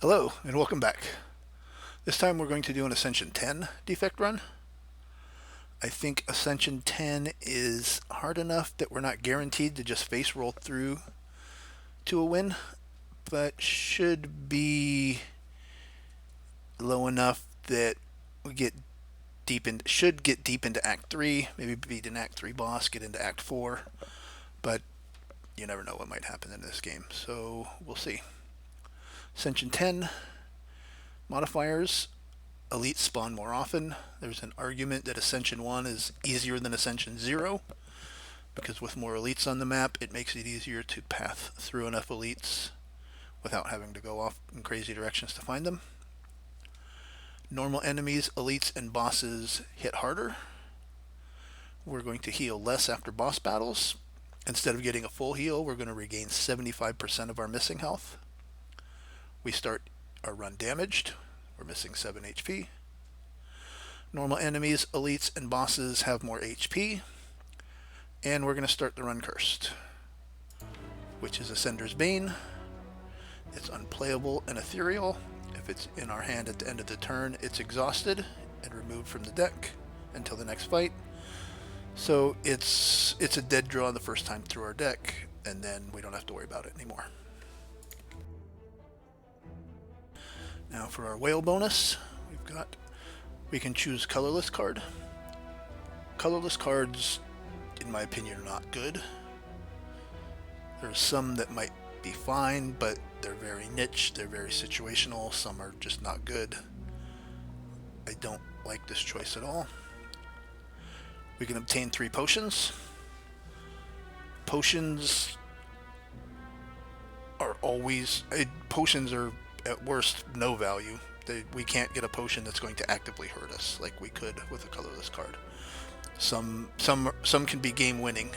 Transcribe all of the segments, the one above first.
Hello and welcome back. This time we're going to do an Ascension 10 defect run. I think Ascension 10 is hard enough that we're not guaranteed to just face roll through to a win, but should be low enough that we should get deep into Act 3, maybe beat an Act 3 boss, get into Act 4, but you never know what might happen in this game, so we'll see. Ascension 10 modifiers. Elites spawn more often. There's an argument that Ascension 1 is easier than Ascension 0 because with more elites on the map, it makes it easier to path through enough elites without having to go off in crazy directions to find them. Normal enemies, elites, and bosses hit harder. We're going to heal less after boss battles. Instead of getting a full heal, we're going to regain 75% of our missing health. We start our run damaged. We're missing 7 HP. Normal enemies, elites, and bosses have more HP. And we're going to start the run cursed, which is Ascender's Bane. It's unplayable and ethereal. If it's in our hand at the end of the turn, it's exhausted and removed from the deck until the next fight. So it's a dead draw the first time through our deck, and then we don't have to worry about it anymore. Now for our whale bonus, we can choose colorless card. Colorless cards, in my opinion, are not good. There's some that might be fine, but they're very niche, they're very situational, some are just not good. I don't like this choice at all. We can obtain 3 potions. Potions are at worst no value. We can't get a potion that's going to actively hurt us like we could with a colorless card. Some can be game winning.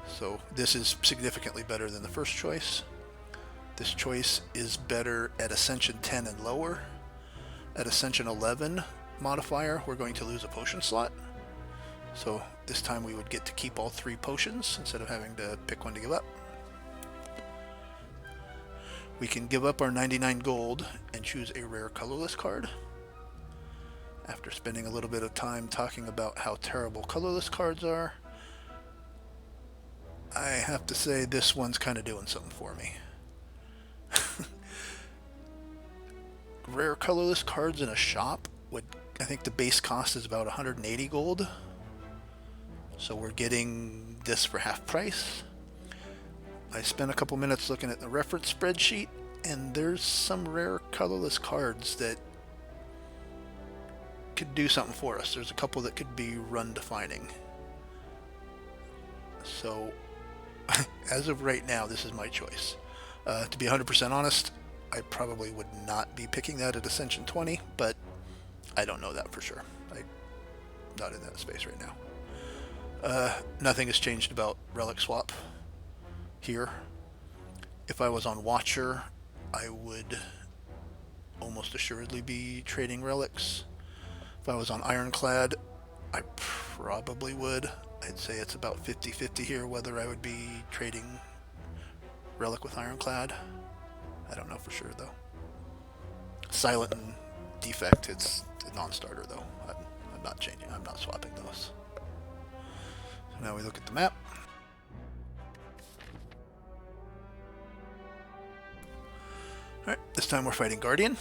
So this is significantly better than the first choice. This choice is better at Ascension 10 and lower. At Ascension 11 modifier, we're going to lose a potion slot. So this time we would get to keep all 3 potions instead of having to pick one to give up. We can give up our 99 gold and choose a rare colorless card. After spending a little bit of time talking about how terrible colorless cards are, I have to say this one's kind of doing something for me. Rare colorless cards in a shop I think the base cost is about 180 gold. So we're getting this for half price. I spent a couple minutes looking at the reference spreadsheet, and there's some rare colorless cards that could do something for us. There's a couple that could be run defining. So as of right now, this is my choice. To be 100% honest, I probably would not be picking that at Ascension 20, but I don't know that for sure. I'm not in that space right now. Nothing has changed about relic swap here. If I was on Watcher, I would almost assuredly be trading relics. If I was on Ironclad, I probably would. I'd say it's about 50-50 here whether I would be trading relic with Ironclad. I don't know for sure though. Silent and Defect, it's a non-starter though. I'm not changing, I'm not swapping those. So now we look at the map. Alright, this time we're fighting Guardian.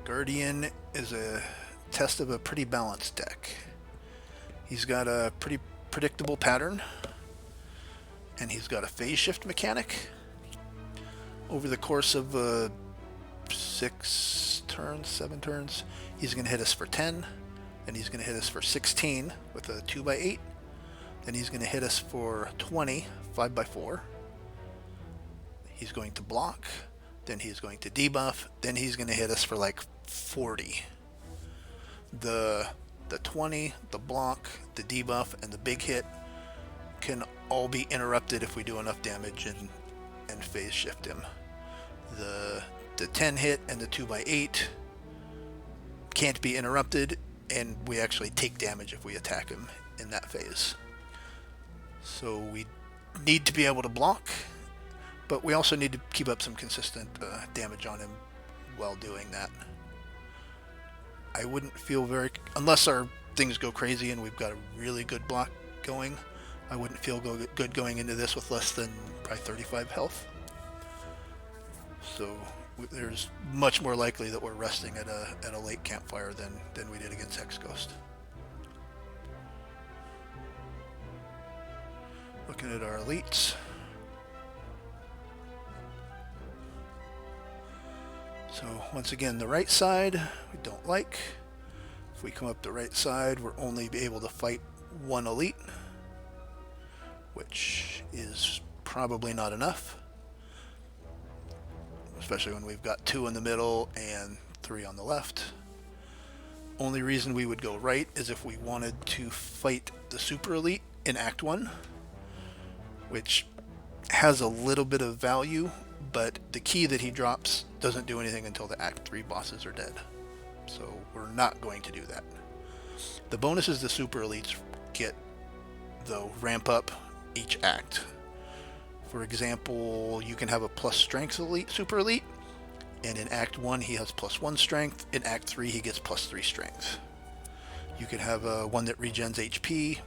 Guardian is a test of a pretty balanced deck. He's got a pretty predictable pattern, and he's got a phase shift mechanic. Over the course of 7 turns, he's going to hit us for 10, and he's going to hit us for 16 with a 2x8. Then he's going to hit us for 20, 5x4. He's going to block, then he's going to debuff, then he's going to hit us for like 40. The 20, the block, the debuff, and the big hit can all be interrupted if we do enough damage and phase shift him. The 10 hit and the 2x8 can't be interrupted, and we actually take damage if we attack him in that phase. So we need to be able to block. But we also need to keep up some consistent damage on him while doing that. I wouldn't feel very... Unless our things go crazy and we've got a really good block going, I wouldn't feel good going into this with less than probably 35 health. So there's much more likely that we're resting at a late campfire than we did against Hex Ghost. Looking at our elites. So once again, the right side we don't like. If we come up the right side, we're only able to fight one elite, which is probably not enough, especially when we've got 2 in the middle and 3 on the left. Only reason we would go right is if we wanted to fight the super elite in Act 1, which has a little bit of value, but the key that he drops doesn't do anything until the Act 3 bosses are dead. So we're not going to do that. The bonuses the super elites get, though, ramp up each act. For example, you can have a plus strength elite, super elite, and in Act 1 he has plus 1 strength. In Act 3 he gets plus 3 strength. You could have one that regens HP.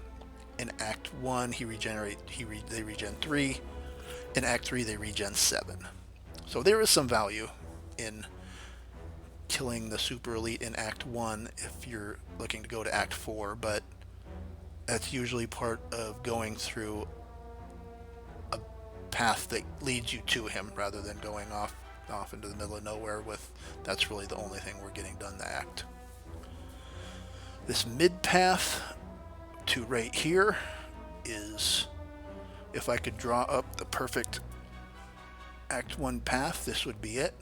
In Act 1 they regen 3. In Act 3 they regen 7. So there is some value in killing the super elite in Act 1 if you're looking to go to Act 4, but that's usually part of going through a path that leads you to him rather than going off into the middle of nowhere with that's really the only thing we're getting done the act. This mid path to right here is, if I could draw up the perfect Act 1 path, this would be it.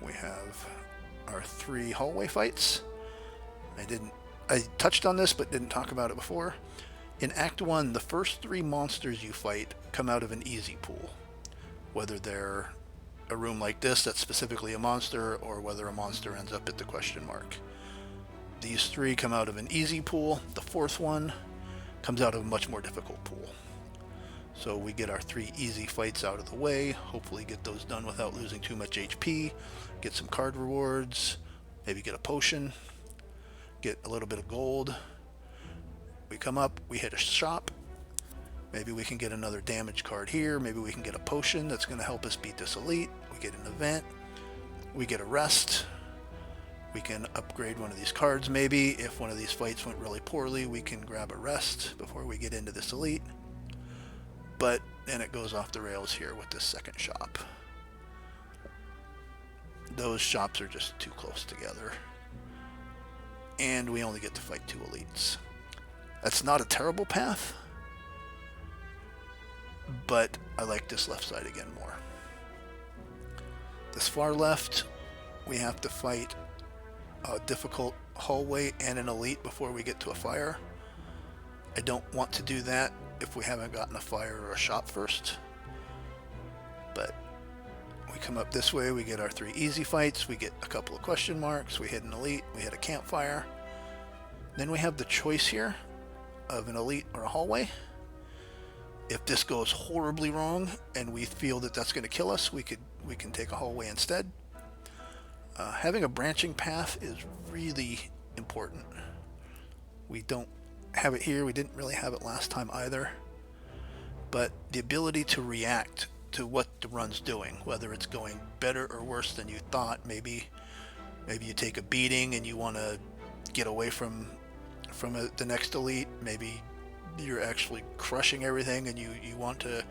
We have our 3 hallway fights. I touched on this but didn't talk about it before. In Act 1, the first 3 monsters you fight come out of an easy pool. Whether they're a room like this that's specifically a monster, or whether a monster ends up at the question mark. These 3 come out of an easy pool. The 4th one comes out of a much more difficult pool. So we get our 3 easy fights out of the way, hopefully get those done without losing too much HP, get some card rewards, maybe get a potion, get a little bit of gold. We come up, we hit a shop, maybe we can get another damage card here, maybe we can get a potion that's going to help us beat this elite, we get an event, we get a rest, we can upgrade one of these cards maybe. If one of these fights went really poorly, we can grab a rest before we get into this elite. But then it goes off the rails here with this second shop. Those shops are just too close together. And we only get to fight 2 elites. That's not a terrible path, but I like this left side again more. This far left, we have to fight a difficult hallway and an elite before we get to a fire. I don't want to do that if we haven't gotten a fire or a shop first. But we come up this way, we get our 3 easy fights, we get a couple of question marks, we hit an elite, we hit a campfire. Then we have the choice here of an elite or a hallway. If this goes horribly wrong and we feel that that's going to kill us, we can take a hallway instead. Having a branching path is really important. We don't have it here. We didn't really have it last time either. But the ability to react to what the run's doing, whether it's going better or worse than you thought, maybe you take a beating and you want to get away from the next elite. Maybe you're actually crushing everything and you want to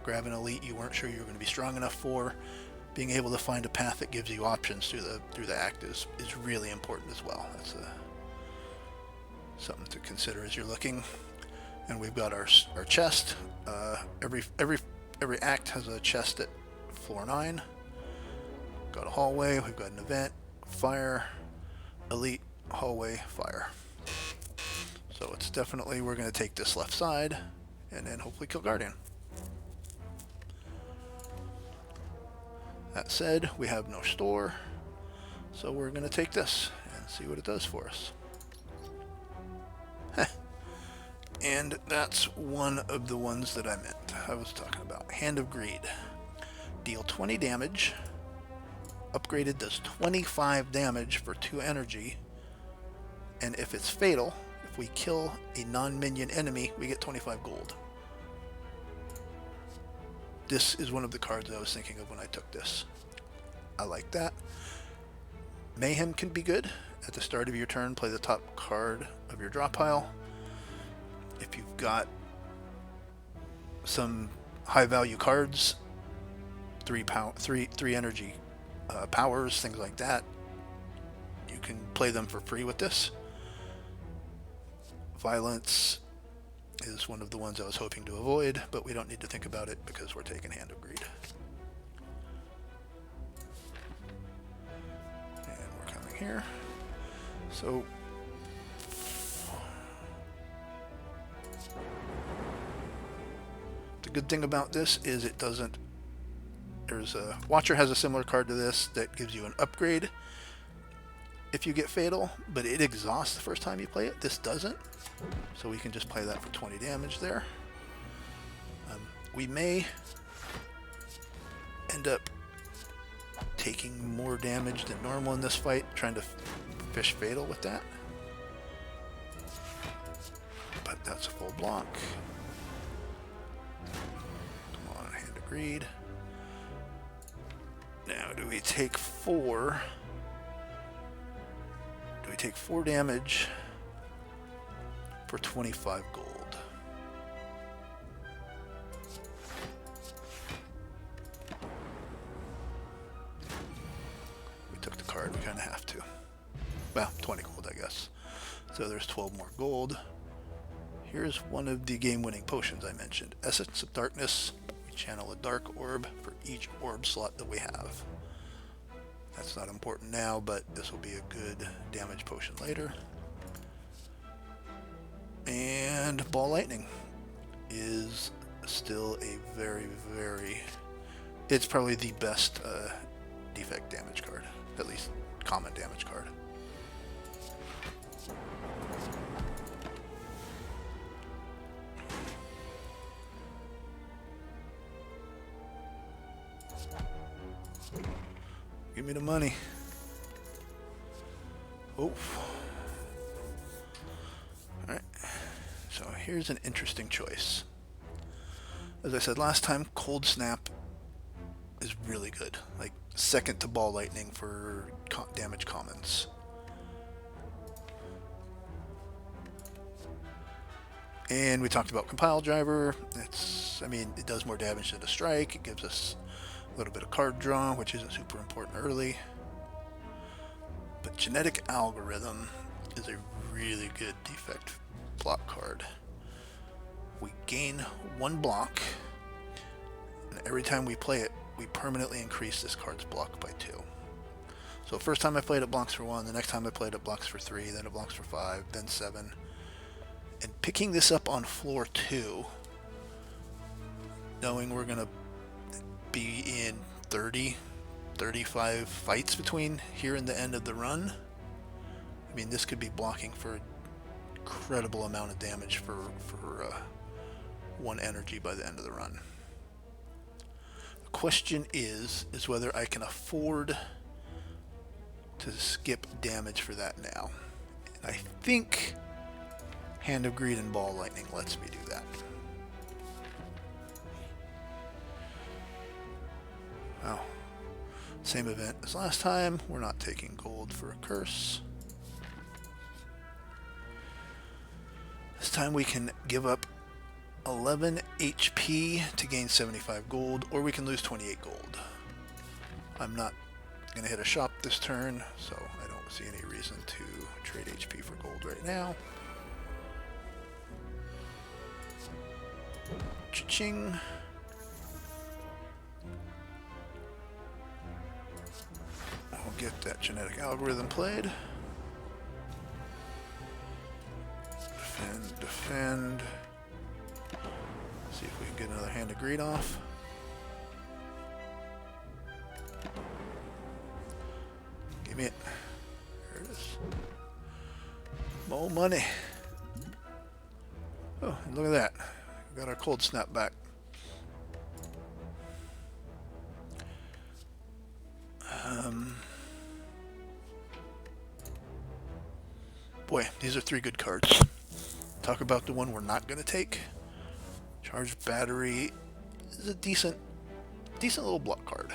grab an elite you weren't sure you were going to be strong enough for. Being able to find a path that gives you options through the act is really important as well. That's something to consider as you're looking. And we've got our chest. Every act has a chest at floor 9. We've got a hallway. We've got an event, fire, elite, hallway, fire. So it's definitely, we're going to take this left side and then hopefully kill Guardian. That said, we have no store, so we're going to take this and see what it does for us. And that's one of the ones that I was talking about. Hand of Greed. Deal 20 damage. Upgraded does 25 damage for 2 energy. And if it's fatal, if we kill a non-minion enemy, we get 25 gold. This is one of the cards I was thinking of when I took this. I like that. Mayhem can be good. At the start of your turn, play the top card of your draw pile. If you've got some high value cards, 3 energy powers, things like that, you can play them for free with this. Violence is one of the ones I was hoping to avoid, but we don't need to think about it because we're taking Hand of Greed. And we're coming here. So the good thing about this is it doesn't, there's a Watcher has a similar card to this that gives you an upgrade if you get fatal, but it exhausts the first time you play it. This doesn't, so we can just play that for 20 damage there. We may end up taking more damage than normal in this fight, trying to fish fatal with that, but that's a full block. Come on, Hand of Greed. Now, do we take 4? Do we take 4 damage for 25 gold? We took the card, we kind of have to. Well, 20 gold, I guess. So there's 12 more gold. Here's one of the game-winning potions I mentioned. Essence of Darkness. We channel a dark orb for each orb slot that we have. That's not important now, but this will be a good damage potion later. And Ball Lightning is still a very, very... It's probably the best defect damage card. At least common damage card. Give me the money. Oh. Alright. So here's an interesting choice. As I said last time, Cold Snap is really good. Like, second to Ball Lightning for damage commons. And we talked about Compile Driver. I mean, it does more damage than a strike. It gives us a little bit of card draw, which isn't super important early. But Genetic Algorithm is a really good defect block card. We gain 1 block, and every time we play it, we permanently increase this card's block by 2. So first time I played it blocks for 1, the next time I played it blocks for 3, then it blocks for 5, then 7. And picking this up on floor 2, knowing we're going to be in 35 fights between here and the end of the run, I mean, this could be blocking for an incredible amount of damage for 1 energy by the end of the run. The question is whether I can afford to skip damage for that now. And I think Hand of Greed and Ball Lightning lets me do that. Wow. Same event as last time. We're not taking gold for a curse. This time we can give up 11 HP to gain 75 gold, or we can lose 28 gold. I'm not going to hit a shop this turn, so I don't see any reason to trade HP for gold right now. Cha-ching. I'll get that Genetic Algorithm played. Defend, defend. See if we can get another Hand of Greed off. Give me it. There it is. More money. Oh, and look at that. We got our Cold Snap back. Boy, these are three good cards. Talk about the one we're not going to take. Charged Battery is a decent little block card.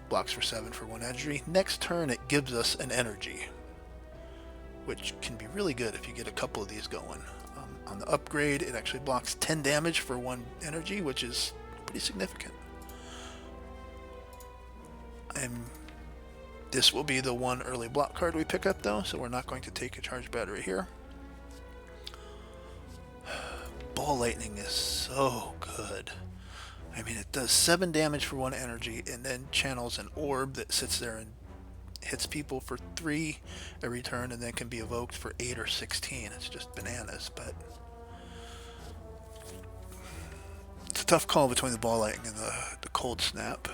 Blocks for 7 for 1 energy. Next turn it gives us an energy, which can be really good if you get a couple of these going. On the upgrade, it actually blocks 10 damage for 1 energy, which is pretty significant. This will be the one early block card we pick up, though, so we're not going to take a Charged Battery here. Ball Lightning is so good. I mean, it does 7 damage for 1 energy, and then channels an orb that sits there and hits people for 3 every turn, and then can be evoked for 8 or 16. It's just bananas, but it's a tough call between the Ball Lightning and the Cold Snap.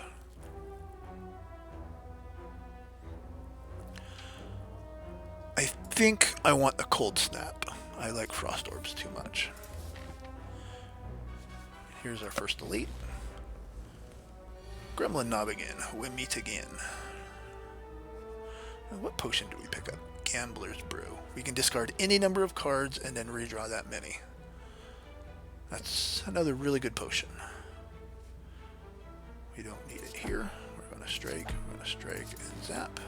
I think I want the Cold Snap. I like Frost Orbs too much. Here's our first elite. Gremlin Knob again. We meet again. What potion do we pick up? Gambler's Brew. We can discard any number of cards and then redraw that many. That's another really good potion. We don't need it here. We're going to strike, and zap.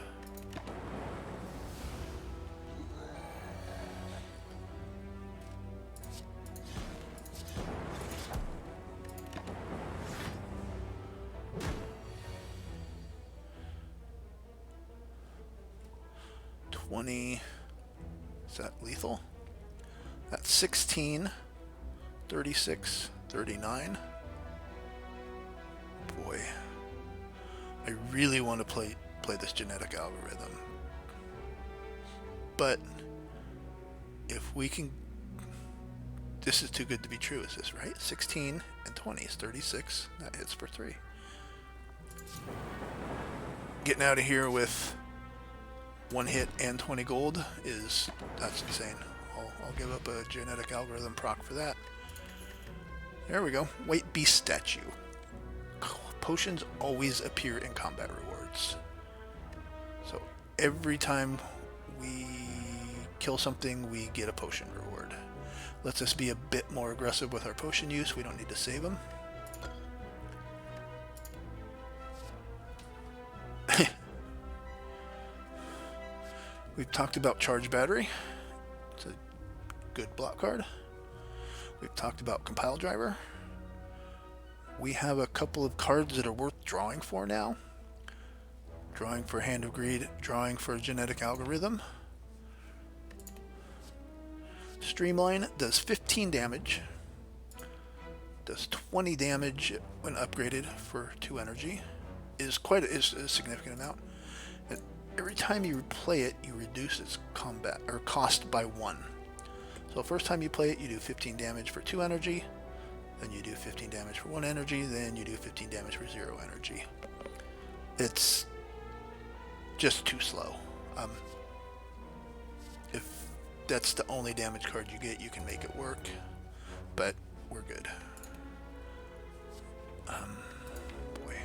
Is that lethal? That's 16, 36, 39. Boy, I really want to play this genetic algorithm. But if we can, this is too good to be true, is this right? 16 and 20 is 36. That hits for 3. Getting out of here with 1 hit and 20 gold that's insane. I'll give up a genetic algorithm proc for that. There we go. White Beast Statue. Potions always appear in combat rewards. So every time we kill something, we get a potion reward. Lets us be a bit more aggressive with our potion use. We don't need to save them. We've talked about Charged Battery. It's a good block card. We've talked about Compile Driver. We have a couple of cards that are worth drawing for now. Drawing for Hand of Greed, drawing for Genetic Algorithm. Streamline does 15 damage. Does 20 damage when upgraded for 2 energy. Is a significant amount. Every time you play it, you reduce its combat or cost by 1. So first time you play it, you do 15 damage for 2 energy, then you do 15 damage for 1 energy, then you do 15 damage for 0 energy. It's just too slow. If that's the only damage card you get, you can make it work, but we're good. Boy.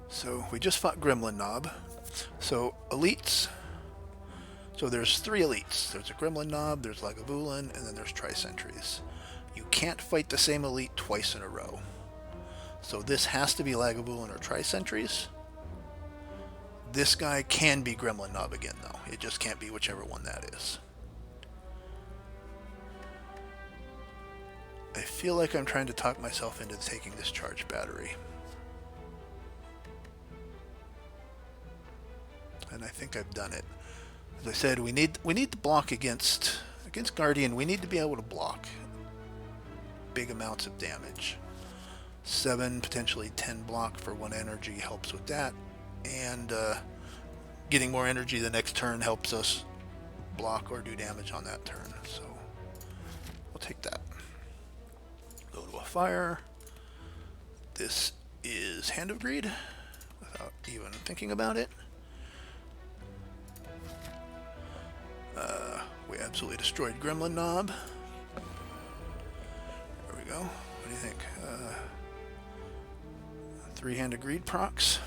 So we just fought Gremlin Knob. So elites. So there's 3 elites. There's a Gremlin Knob, there's Lagavulin, and then there's Tri-Sentries. You can't fight the same elite twice in a row. So this has to be Lagavulin or Tri-Sentries. This guy can be Gremlin Knob again, though. It just can't be whichever one that is. I feel like I'm trying to talk myself into taking this Charged Battery. And I think I've done it. As I said, we need to block against Guardian. We need to be able to block big amounts of damage. 7, potentially 10 block for 1 energy helps with that, and getting more energy the next turn helps us block or do damage on that turn. So we'll take that. Go to a fire. This is Hand of Greed without even thinking about it. We absolutely destroyed Gremlin Knob. go. What do you think? Three-handed greed procs.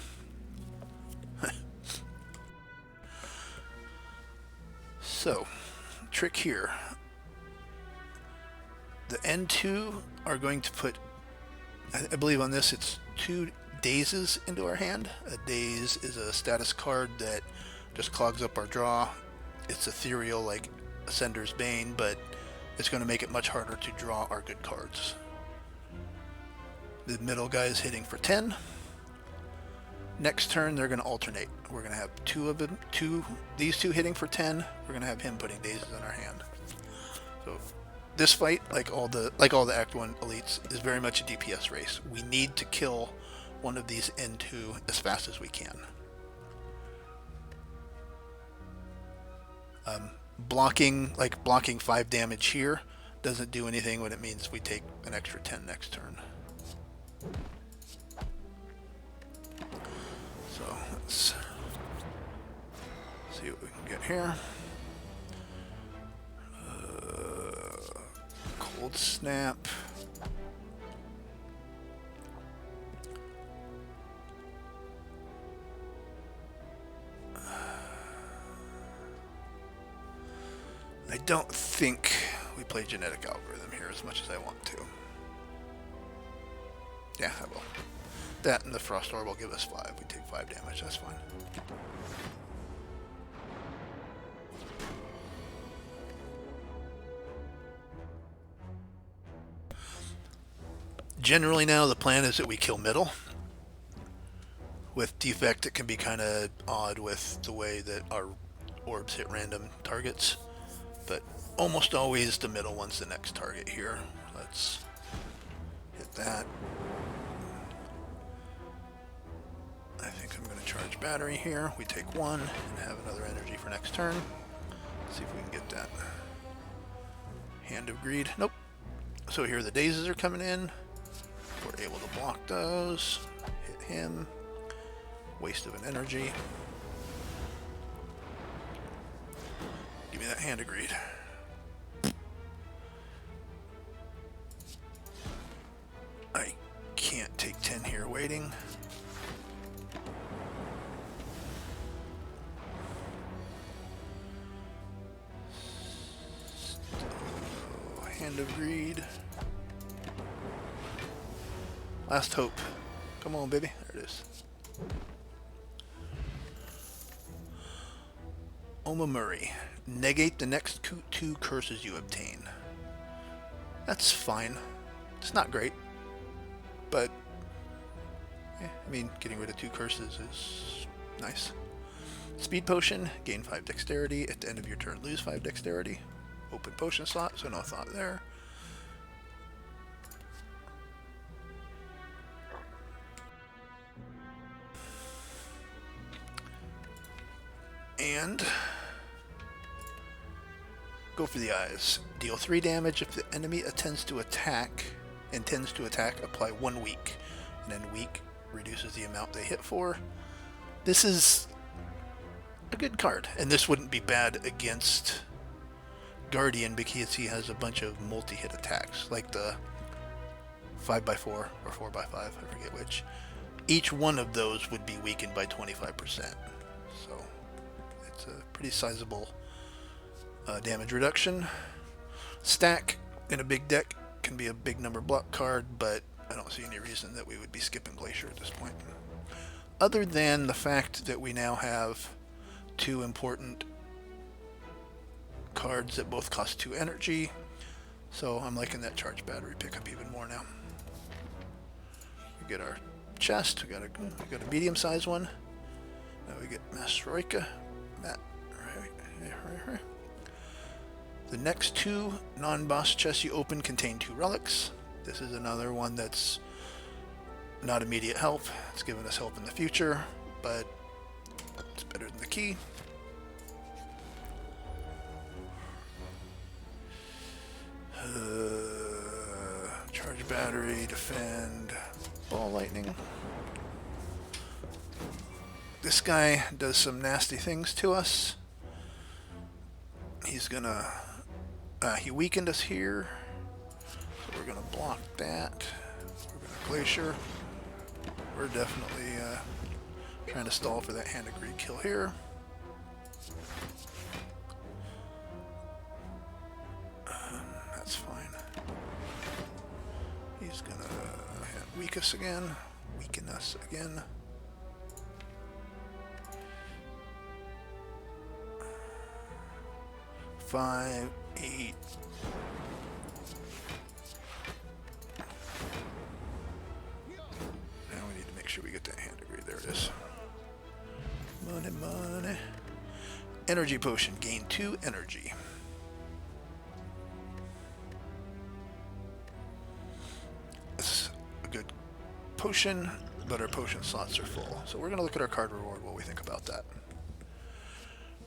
So, trick here. The N2 are going to put, I believe on this it's 2 dazes into our hand. A daze is a status card that just clogs up our draw. It's ethereal like Ascender's Bane, but it's going to make it much harder to draw our good cards. The middle guy is hitting for 10. Next turn they're going to alternate. We're going to have two of them, these two hitting for 10. We're going to have him putting dazes in our hand. So this fight, like all the Act 1 elites, is very much a DPS race. We need to kill one of these N2 as fast as we can. Blocking 5 damage here doesn't do anything when it means we take an extra 10 next turn. So let's see what we can get here. Cold snap. I don't think we play genetic algorithm here as much as I want to. Yeah, I will. That and the Frost Orb will give us 5. We take 5 damage, that's fine. Generally now the plan is that we kill middle. With Defect it can be kind of odd with the way that our orbs hit random targets. But almost always the middle one's the next target here. Let's hit that. I think I'm going to charge battery here. We take 1 and have another energy for next turn. Let's see if we can get that. Hand of Greed. Nope. So here the dazes are coming in. We're able to block those. Hit him. Waste of an energy. Give me that Hand of Greed. I can't take 10 here waiting. Hand of Greed. Last hope. Come on, baby. There it is. Oma Murray. Negate the next 2 curses you obtain. That's fine. It's not great. But, I mean, getting rid of 2 curses is nice. Speed Potion. Gain 5 dexterity. At the end of your turn, lose 5 dexterity. Open potion slot, so no thought there. And go for the eyes. Deal 3 damage if the enemy intends to attack, apply 1 weak. And then weak reduces the amount they hit for. This is a good card, and this wouldn't be bad against Guardian because he has a bunch of multi-hit attacks, like the 5x4 or 4x5, I forget which. Each one of those would be weakened by 25%. So it's a pretty sizable damage reduction. Stack in a big deck can be a big number block card, but I don't see any reason that we would be skipping Glacier at this point. Other than the fact that we now have 2 important cards that both cost 2 energy, so I'm liking that charge battery pickup even more now. We get our chest, we got a medium-sized one. Now we get Mastroika. Right. The next 2 non-boss chests you open contain 2 relics. This is another one that's not immediate help. It's giving us help in the future, but it's better than the key. Charge battery, defend, ball lightning. This guy does some nasty things to us. He's gonna, he weakened us here. So we're we're going to block that. We're going to Glacier. We're definitely trying to stall for that Hand of Greed kill here. That's fine. He's going to weaken us again. 5, 8. Now we need to make sure we get that Hand of Greed. There it is. Money. Energy potion. Gain 2 energy. It's a good potion, but our potion slots are full. So we're going to look at our card reward while we think about that.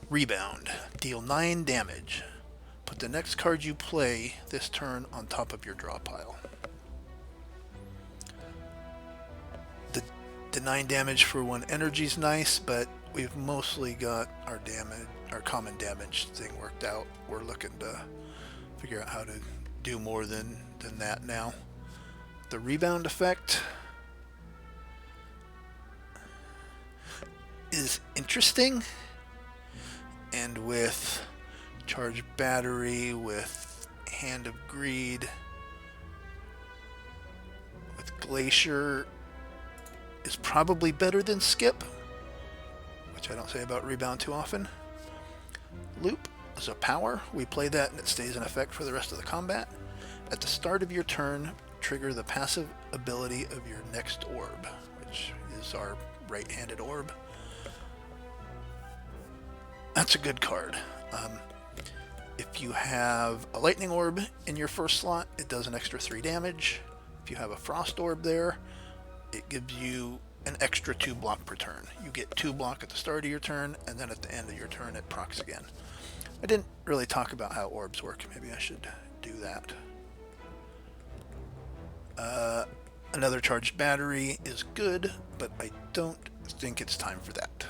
Rebound. Deal 9 damage. Put the next card you play this turn on top of your draw pile. The 9 damage for 1 energy is nice, but we've mostly got our common damage thing worked out. We're looking to figure out how to do more than that now. The rebound effect is interesting. And with Charged Battery, with Hand of Greed, with Glacier, is probably better than Skip, which I don't say about Rebound too often. Loop is a power. We play that and it stays in effect for the rest of the combat. At the start of your turn, trigger the passive ability of your next orb, which is our right-handed orb. That's a good card. If you have a lightning orb in your first slot, it does an extra 3 damage. If you have a frost orb there, it gives you an extra 2 block per turn. You get 2 block at the start of your turn, and then at the end of your turn it procs again. I didn't really talk about how orbs work. Maybe I should do that. Another Charged Battery is good, but I don't think it's time for that.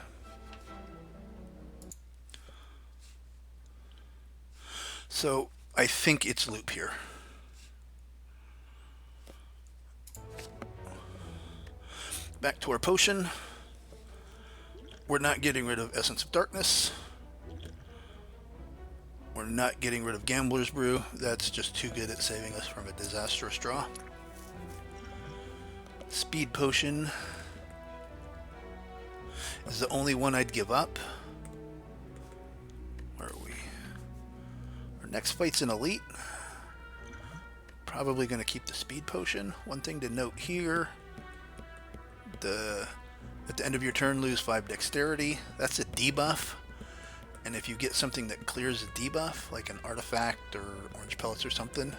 So I think it's Loop here. Back to our potion. We're not getting rid of Essence of Darkness. We're not getting rid of Gambler's Brew. That's just too good at saving us from a disastrous draw. Speed Potion is the only one I'd give up. Where are we? Our next fight's an Elite. Probably going to keep the Speed Potion. One thing to note here, at the end of your turn, lose 5 Dexterity. That's a debuff. And if you get something that clears a debuff, like an artifact or orange pellets or something,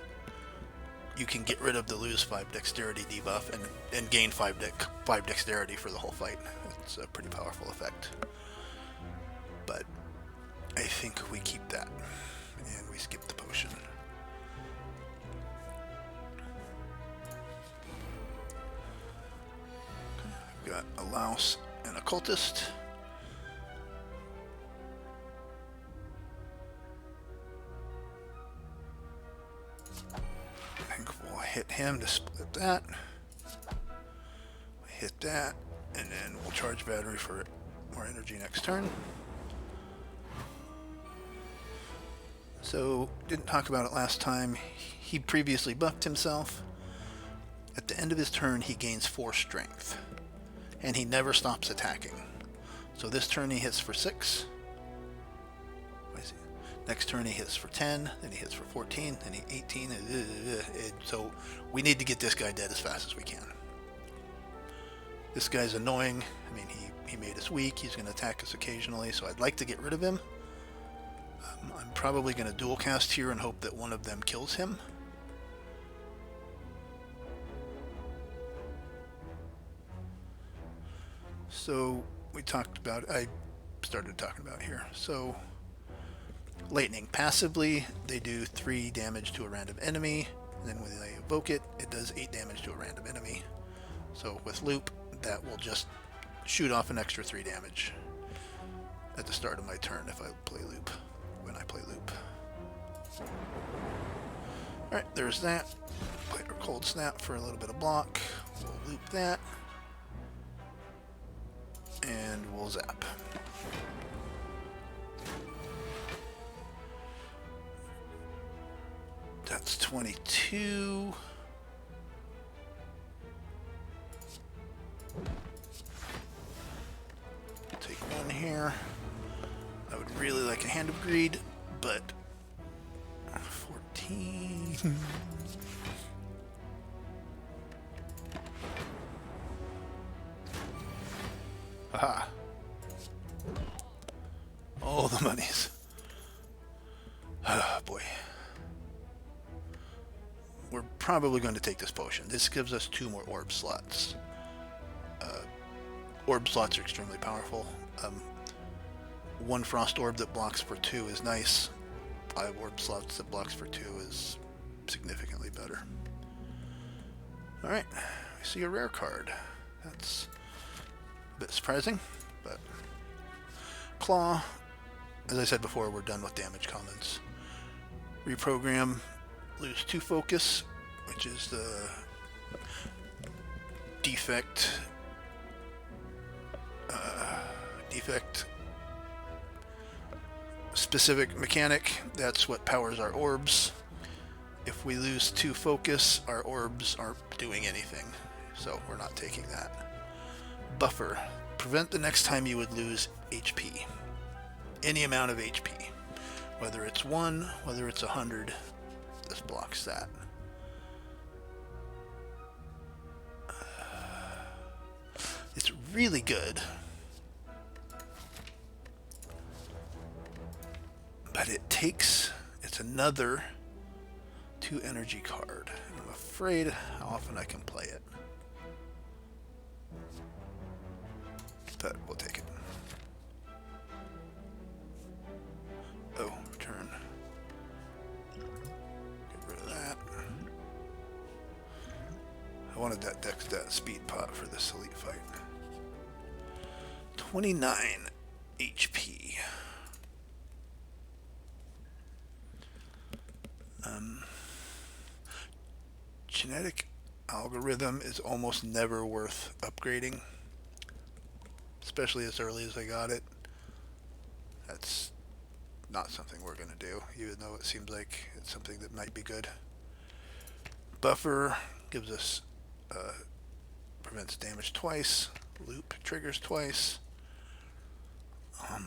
you can get rid of the lose 5 Dexterity debuff and gain 5 Dexterity for the whole fight. It's a pretty powerful effect. But I think we keep that. And we skip the potion. We've got a Louse and a Cultist. I think we'll hit him to split that. We hit that, and then we'll charge battery for more energy next turn. So, didn't talk about it last time. He previously buffed himself. At the end of his turn, he gains 4 strength. And he never stops attacking. So this turn he hits for 6. Next turn he hits for 10, then he hits for 14, then he 18. So we need to get this guy dead as fast as we can. This guy's annoying. I mean, he made us weak. He's going to attack us occasionally, so I'd like to get rid of him. I'm probably going to dual cast here and hope that one of them kills him. So we talked about, I started talking about here. So Lightning, passively, they do 3 damage to a random enemy. And then when they evoke it, it does 8 damage to a random enemy. So with Loop, that will just shoot off an extra 3 damage at the start of my turn if I play Loop, when I play Loop. Alright, there's that. Play our cold snap for a little bit of block. We'll loop that. And we'll zap. That's 22. Take one here. I would really like a Hand of Greed, but 14. Aha. All the monies. Ah, boy. We're probably going to take this potion. This gives us 2 more orb slots. Orb slots are extremely powerful. 1 frost orb that blocks for 2 is nice. 5 orb slots that blocks for 2 is significantly better. Alright, we see a rare card. That's a bit surprising, but Claw. As I said before, we're done with damage commons. Reprogram, lose 2 focus, which is the defect specific mechanic. That's what powers our orbs. If we lose 2 focus, our orbs aren't doing anything, so we're not taking that. Buffer, prevent the next time you would lose HP. Any amount of HP. Whether it's 1, whether it's 100, this blocks that. It's really good. But it's another 2 energy card. I'm afraid how often I can play it. But we'll take it. Oh, return. Get rid of that. I wanted that speed pot for this elite fight. 29 HP. Genetic algorithm is almost never worth upgrading, especially as early as I got it. That's not something we're going to do, even though it seems like it's something that might be good. Buffer gives us prevents damage twice. Loop triggers twice. I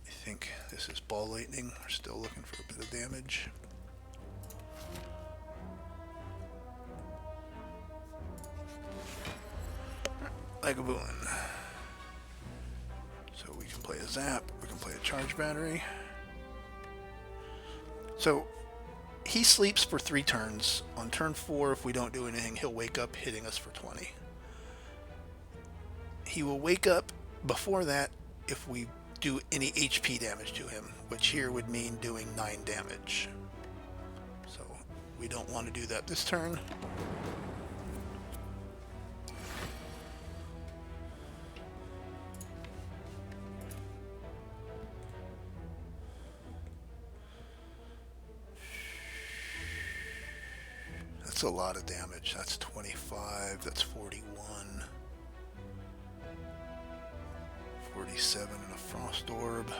think this is ball lightning. We're still looking for a bit of damage. Lagavulin. So we can play a zap, we can play a charge battery. So he sleeps for 3 turns. On turn 4, if we don't do anything, he'll wake up hitting us for 20. He will wake up before that if we do any HP damage to him, which here would mean doing 9 damage. So we don't want to do that this turn. That's a lot of damage. That's 25, that's 41. 47 and a frost orb.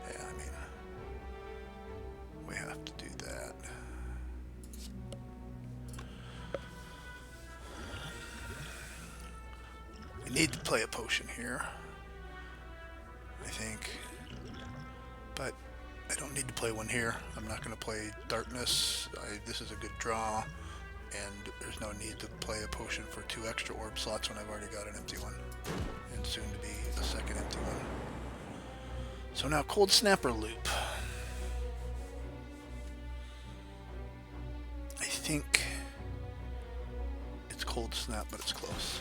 Yeah, I mean, we have to do that. We need to play a potion here, I think. But I don't need to play one here. I'm not going to play darkness. This is a good draw. And there's no need to play a potion for 2 extra orb slots when I've already got an empty one. And soon to be a second empty one. So now Cold Snapper Loop. I think it's Cold Snap, but it's close.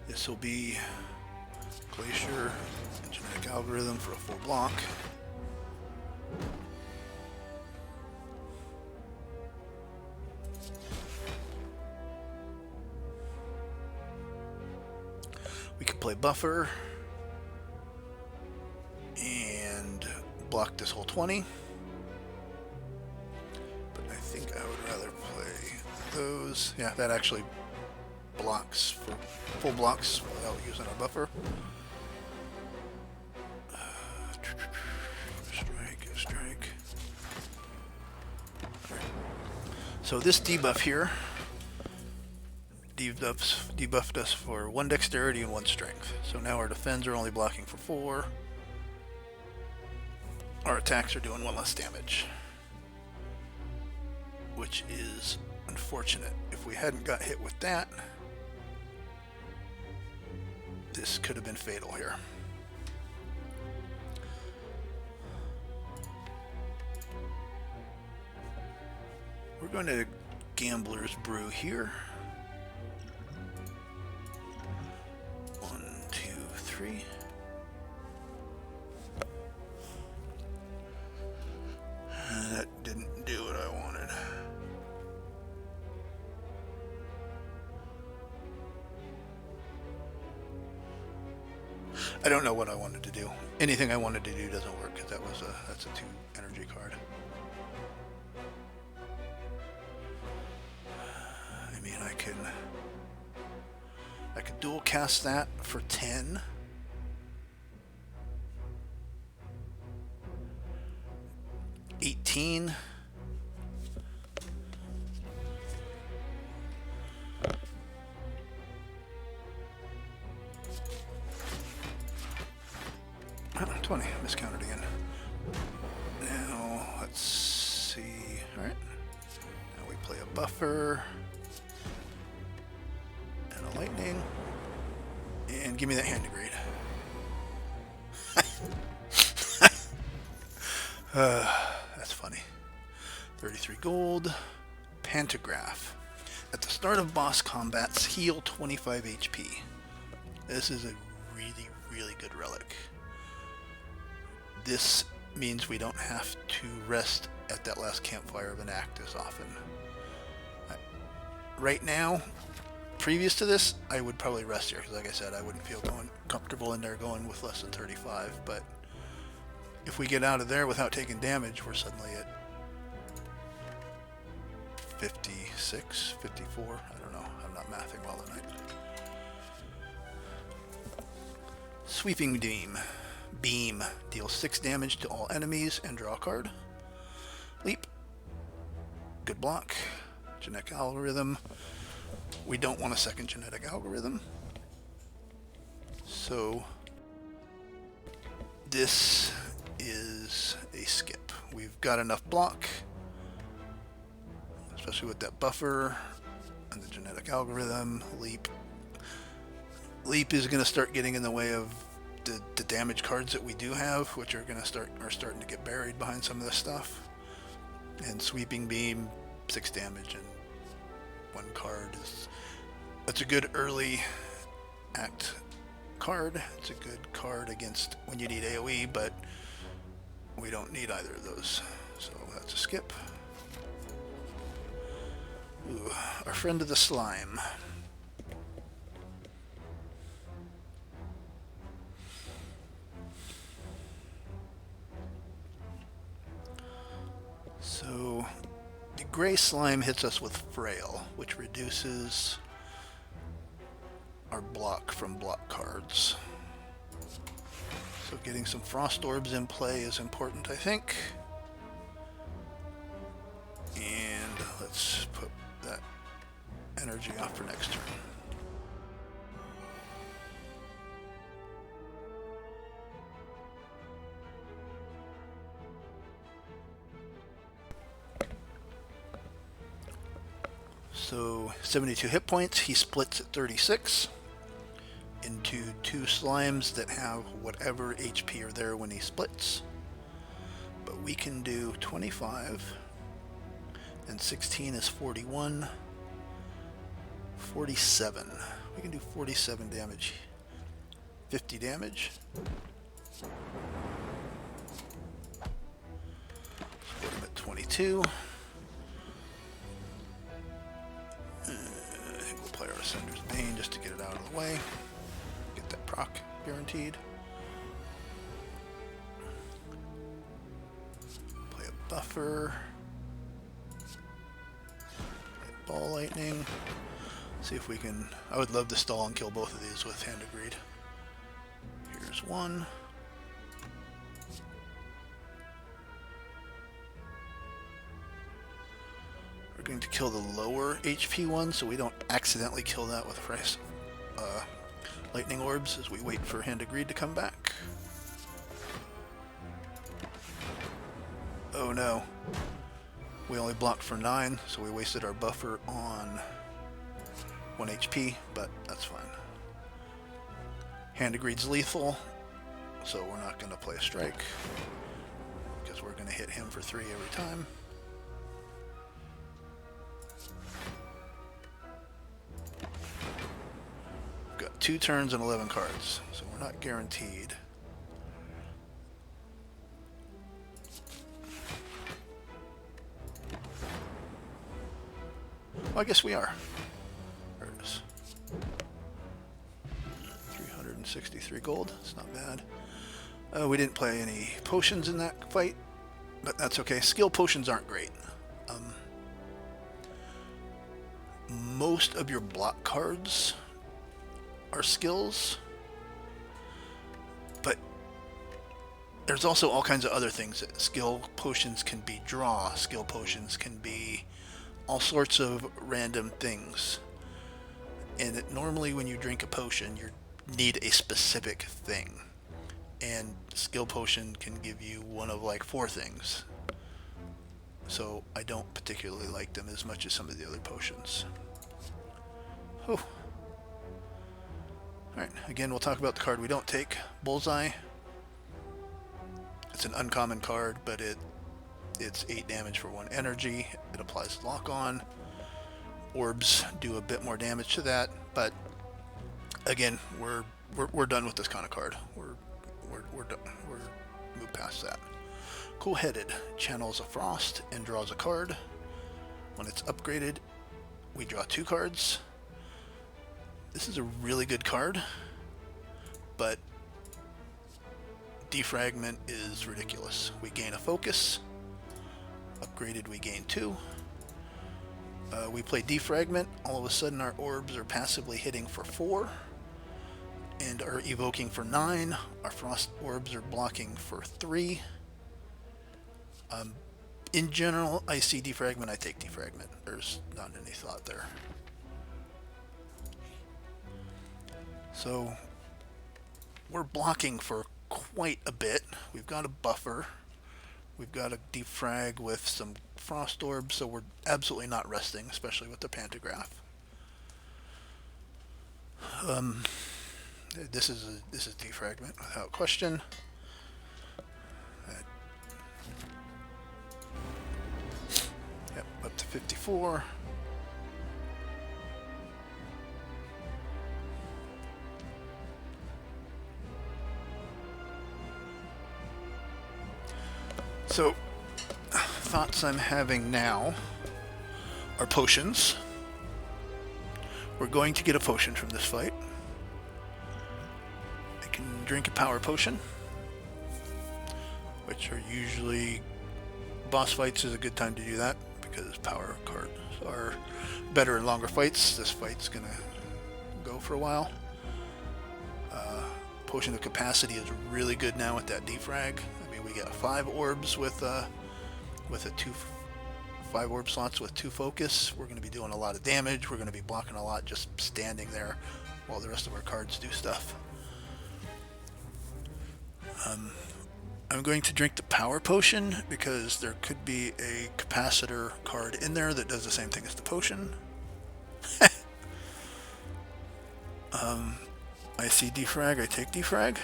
This will be Glacier and Genetic Algorithm for a full block. play buffer and block this whole 20. But I think I would rather play those. Yeah, that actually blocks for full blocks without using our buffer. Strike. Right. So this debuff here debuffed us for 1 dexterity and 1 strength. So now our defends are only blocking for 4. Our attacks are doing 1 less damage, which is unfortunate. If we hadn't got hit with that, this could have been fatal here. We're going to Gambler's Brew here. 1, 2, 3. That didn't do what I wanted. I don't know what I wanted to do. Anything I wanted to do doesn't work because that's a 2 energy card. I mean, I could dual cast that for 10. $18. Oh, 20. Miscounted again. Now, let's see. Alright. Now we play a buffer. And a lightning. And give me that hand degrade. That's funny. 33 gold. Pantograph. At the start of boss combats, heal 25 HP. This is a really, really good relic. This means we don't have to rest at that last campfire of an act as often. Right now, previous to this, I would probably rest here, because like I said, I wouldn't feel comfortable in there going with less than 35, but if we get out of there without taking damage, we're suddenly at 56, 54, I don't know, I'm not mathing well tonight. Sweeping Beam. Deals 6 damage to all enemies and draw a card. Leap. Good block. Genetic algorithm. We don't want a second genetic algorithm. So this is a skip. We've got enough block, especially with that buffer and the genetic algorithm. Leap is going to start getting in the way of the damage cards that we do have, which are going to starting to get buried behind some of this stuff. And Sweeping Beam, 6 damage and 1 card that's a good early act card. It's a good card against when you need AoE, but we don't need either of those, so that's a skip. Ooh, our friend of the slime. So the gray slime hits us with Frail, which reduces our block from block cards. So getting some Frost Orbs in play is important, I think. And let's put that energy off for next turn. So 72 hit points, he splits at 36 into 2 slimes that have whatever HP are there when he splits. But we can do 25, and 16 is 41, 47. We can do 47 damage, 50 damage. Split him at 22. Our Ascender's Bane just to get it out of the way. Get that proc guaranteed. Play a buffer. Play ball lightning. See if we can... I would love to stall and kill both of these with Hand of Greed. Here's one. We're going to kill the lower HP one so we don't accidentally kill that with lightning orbs as we wait for Hand of Greed to come back. Oh no. We only blocked for 9, so we wasted our buffer on 1 HP, but that's fine. Hand of Greed's lethal, so we're not going to play a strike because we're going to hit him for 3 every time. We've got 2 turns and 11 cards, so we're not guaranteed. Well, I guess we are. There it is. 363 gold. It's not bad. We didn't play any potions in that fight, but that's okay. Skill potions aren't great. Most of your block cards are skills, but there's also all kinds of other things. Skill potions can be draw. Skill potions can be all sorts of random things. And normally when you drink a potion, you need a specific thing. And skill potion can give you one of like 4 things. So I don't particularly like them as much as some of the other potions. Oh. Alright, again we'll talk about the card we don't take. Bullseye. It's an uncommon card, but it's 8 damage for 1 energy. It applies lock on. Orbs do a bit more damage to that, but again, we're done with this kind of card. We're done. We're moved past that. Cool-headed channels a frost and draws a card. When it's upgraded, we draw 2 cards. This is a really good card, but defragment is ridiculous. We gain a focus. Upgraded, we gain 2. We play defragment. All of a sudden, our orbs are passively hitting for 4 and are evoking for 9. Our frost orbs are blocking for 3. In general, I see defragment, I take defragment. There's not any thought there. So we're blocking for quite a bit. We've got a buffer. We've got a defrag with some frost orbs, so we're absolutely not resting, especially with the pantograph. This is defragment without question. Yep, up to 54. So, thoughts I'm having now are potions. We're going to get a potion from this fight. I can drink a power potion, which are usually boss fights is a good time to do that because power cards are better in longer fights. This fight's gonna go for a while. Potion of capacity is really good now with that defrag. I mean, we get 5 orbs with a 5 orb slots with 2 focus. We're going to be doing a lot of damage. We're going to be blocking a lot just standing there while the rest of our cards do stuff. I'm going to drink the power potion because there could be a capacitor card in there that does the same thing as the potion. I see defrag, I take defrag.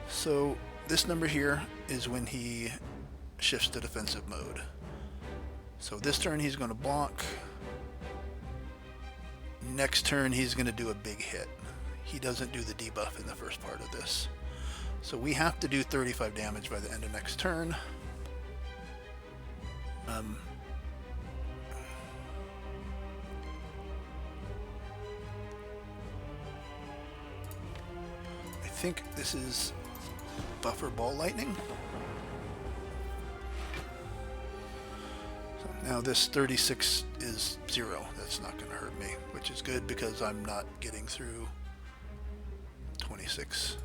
So this number here is when he shifts to defensive mode. So this turn he's going to block. Next turn he's going to do a big hit. He doesn't do the debuff in the first part of this. So we have to do 35 damage by the end of next turn. think this is buffer ball lightning. So now this 36 is 0. That's not going to hurt me, which is good because I'm not getting through 26.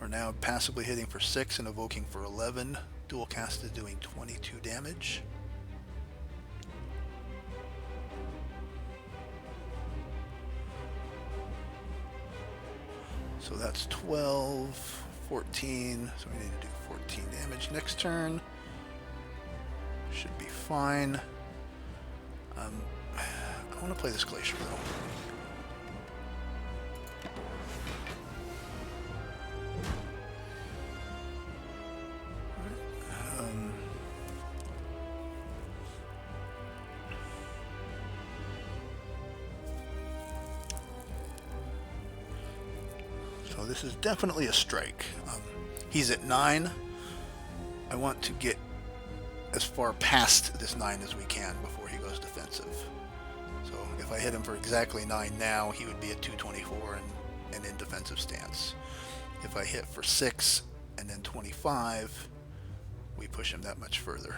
We're now passively hitting for 6 and evoking for 11. Dual cast is doing 22 damage. So that's 12, 14, so we need to do 14 damage next turn. Should be fine. I want to play this Glacier though. So this is definitely a strike. He's at 9. I want to get as far past this 9 as we can before he goes defensive. So if I hit him for exactly 9 now, he would be at 224 and in defensive stance. If I hit for 6 and then 25, we push him that much further.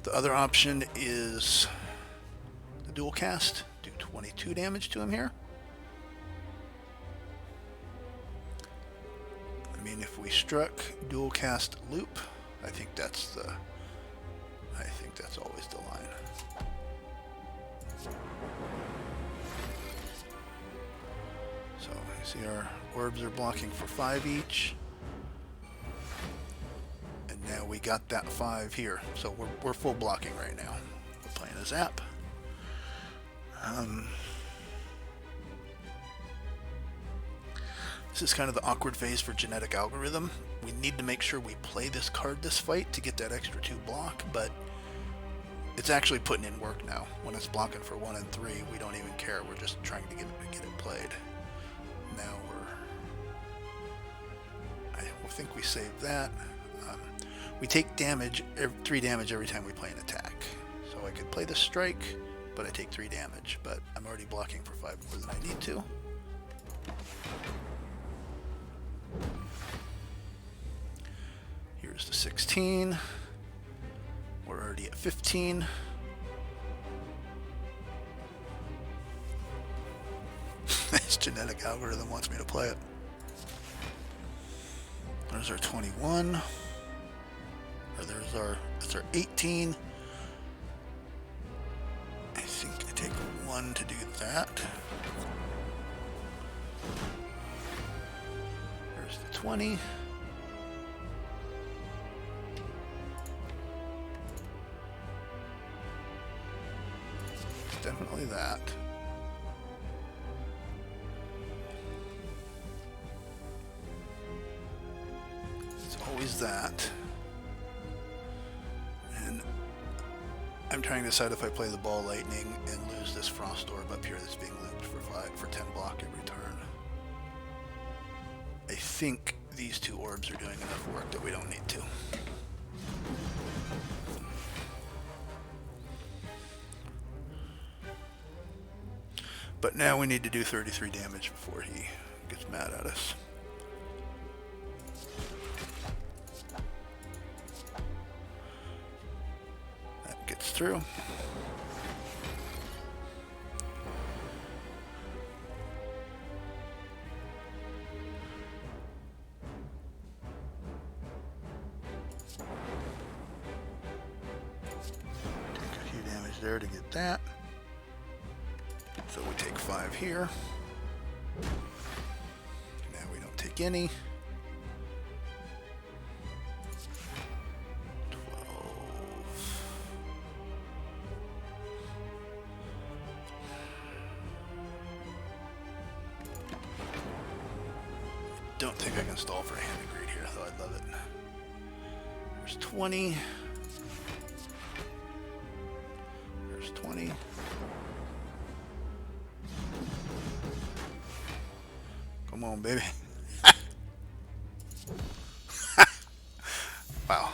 The other option is the dual cast. Do 22 damage to him here. I mean, if we struck dual cast loop, I think that's always the line. So you see our orbs are blocking for 5 each. And now we got that 5 here. So we're full blocking right now. We're playing a zap. This is kind of the awkward phase for genetic algorithm. We need to make sure we play this card this fight to get that extra 2 block, but it's actually putting in work now. When it's blocking for 1 and 3, we don't even care. We're just trying to get it played. Now I think we saved that. We take damage, 3 damage every time we play an attack. So I could play the strike, but I take 3 damage. But I'm already blocking for 5 more than I need to. Here's the 16. We're already at 15. This genetic algorithm wants me to play it. There's our 21. Or that's our 18. I think I take 1 to do that. There's the 20. Definitely that. It's always that. And I'm trying to decide if I play the ball lightning and lose this frost orb up here that's being looped for 10 block every turn. I think these 2 orbs are doing enough work that we don't need to. But now we need to do 33 damage before he gets mad at us. That gets through. Take a few damage there to get that. So we take 5 here. Now we don't take any. 12. Don't think I can stall for a hand of greed here, though I'd love it. There's 20. There's 20. Come on, baby. Wow.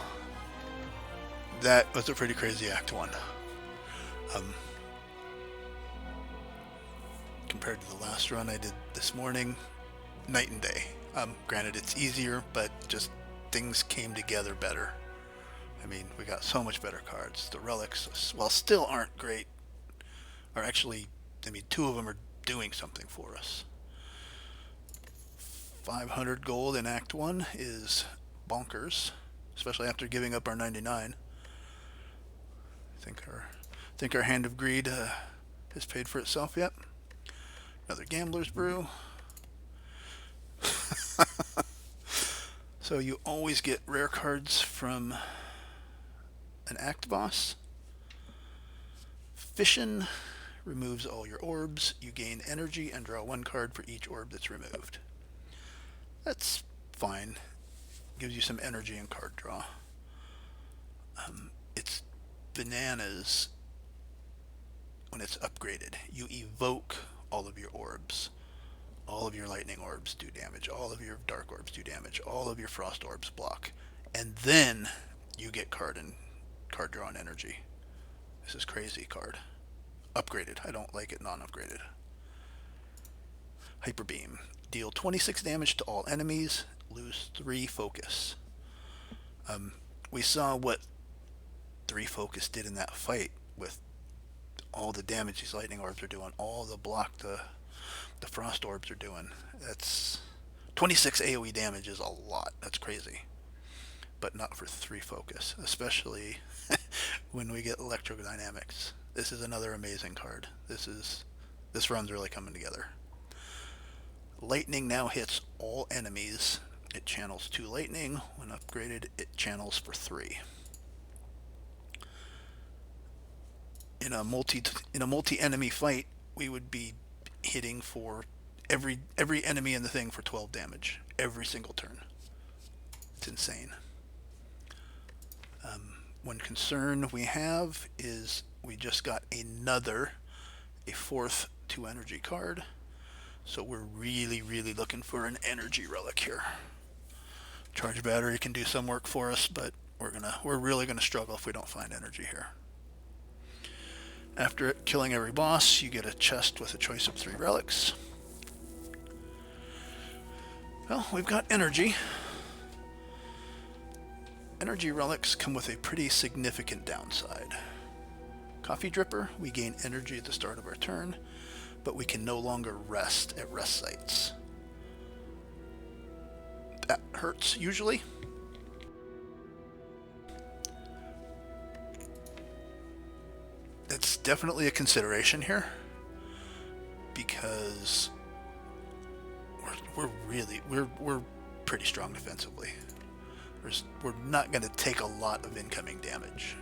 That was a pretty crazy Act 1. compared to the last run I did this morning, night and day. Granted, it's easier, but just things came together better. I mean, we got so much better cards. The relics, while still aren't great, are actually, I mean, two of them are doing something for us. 500 gold in Act 1 is bonkers, especially after giving up our 99. Think our Hand of Greed has paid for itself yet. Another Gambler's Brew. So you always get rare cards from an Act boss. Fission removes all your orbs. You gain energy and draw one card for each orb that's removed. That's fine. Gives you some energy and card draw. It's bananas when it's upgraded. You evoke all of your orbs. All of your lightning orbs do damage. All of your dark orbs do damage. All of your frost orbs block. And then you get card draw and energy. This is crazy card. Upgraded. I don't like it non-upgraded. Hyper Beam. Deal 26 damage to all enemies. Lose 3 focus. We saw what 3 focus did in that fight with all the damage these lightning orbs are doing. All the block the frost orbs are doing. That's 26 AoE damage is a lot. That's crazy. But not for 3 focus, especially when we get electrodynamics. This is another amazing card. This run's really coming together. Lightning now hits all enemies. It channels 2 lightning. When upgraded, it channels for 3. In a multi-enemy fight, we would be hitting for every enemy in the thing for 12 damage every single turn. It's insane. One concern we have is we just got a 4th 2 energy card, so we're really looking for an energy relic here. Charge battery can do some work for us, but we're really gonna struggle if we don't find energy here. After killing every boss, you get a chest with a choice of 3 relics. Well, we've got energy. Energy relics come with a pretty significant downside. Coffee Dripper, we gain energy at the start of our turn, but we can no longer rest at rest sites. That hurts usually. That's definitely a consideration here, because we're pretty strong defensively. We're not going to take a lot of incoming damage.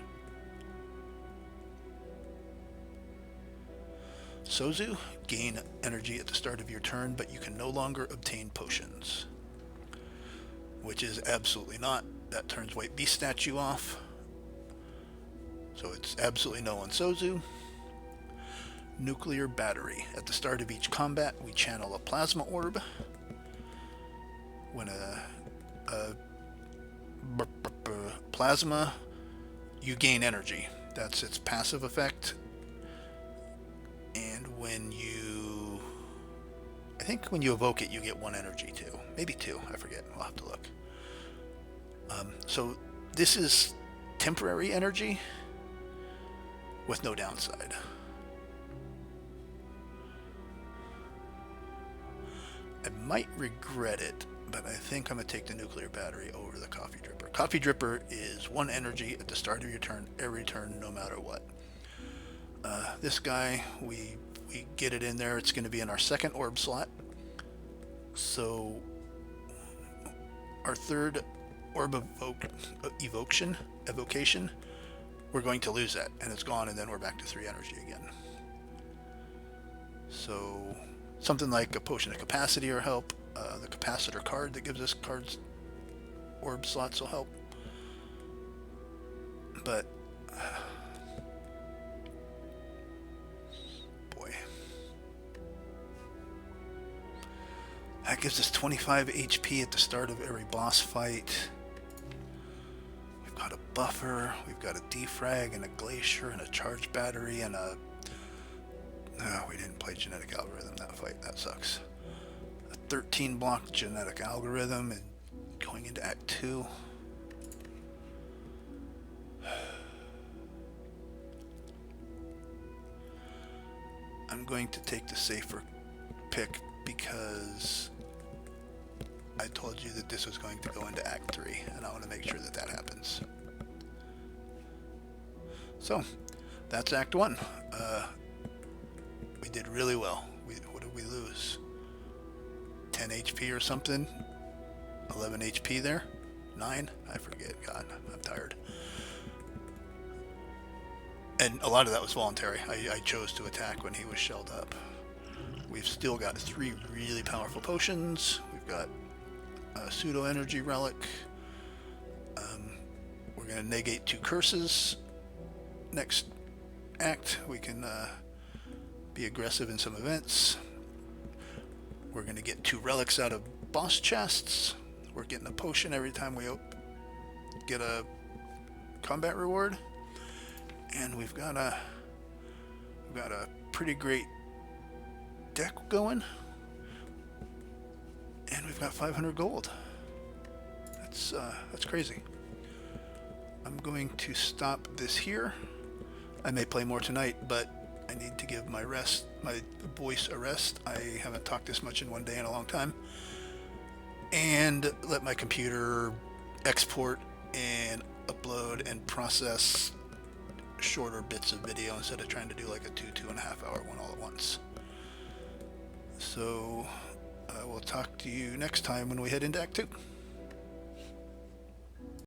Sozu, gain energy at the start of your turn, but you can no longer obtain potions, which is absolutely not. That turns White Beast statue off. So it's absolutely no on Sozu. Nuclear Battery. At the start of each combat, we channel a plasma orb. When plasma, you gain energy. That's its passive effect. And I think when you evoke it, you get 1 energy too. Maybe 2, I forget. I'll have to look. So this is temporary energy with no downside. I might regret it, but I think I'm going to take the Nuclear Battery over the Coffee Dripper. Coffee Dripper is 1 energy at the start of your turn, every turn, no matter what. This guy, we get it in there. It's going to be in our 2nd orb slot. So our 3rd orb evocation, we're going to lose that, and it's gone, and then we're back to 3 energy again. So something like a Potion of Capacity will help. The Capacitor card that gives us orb slots will help. But boy, that gives us 25 HP at the start of every boss fight. We've got a buffer, we've got a defrag and a glacier and a charge battery and a No, we didn't play genetic algorithm that fight. That sucks. A 13 block genetic algorithm and going into Act 2. I'm going to take the safer pick because I told you that this was going to go into Act 3, and I want to make sure that that happens. So, that's Act 1. We did really well. What did we lose? 10 HP or something? 11 HP there? 9? I forget. God, I'm tired. And a lot of that was voluntary. I chose to attack when he was shelled up. We've still got 3 really powerful potions. We've got a pseudo energy relic. We're going to negate 2 curses. Next act, we can be aggressive in some events. We're going to get 2 relics out of boss chests. We're getting a potion every time we get a combat reward. And we've got a pretty great deck going. And we've got 500 gold. That's crazy. I'm going to stop this here. I may play more tonight, but I need to give my voice a rest. I haven't talked this much in one day in a long time. And let my computer export and upload and process shorter bits of video instead of trying to do like a 2.5 hour one all at once. So we'll talk to you next time when we head into Act 2.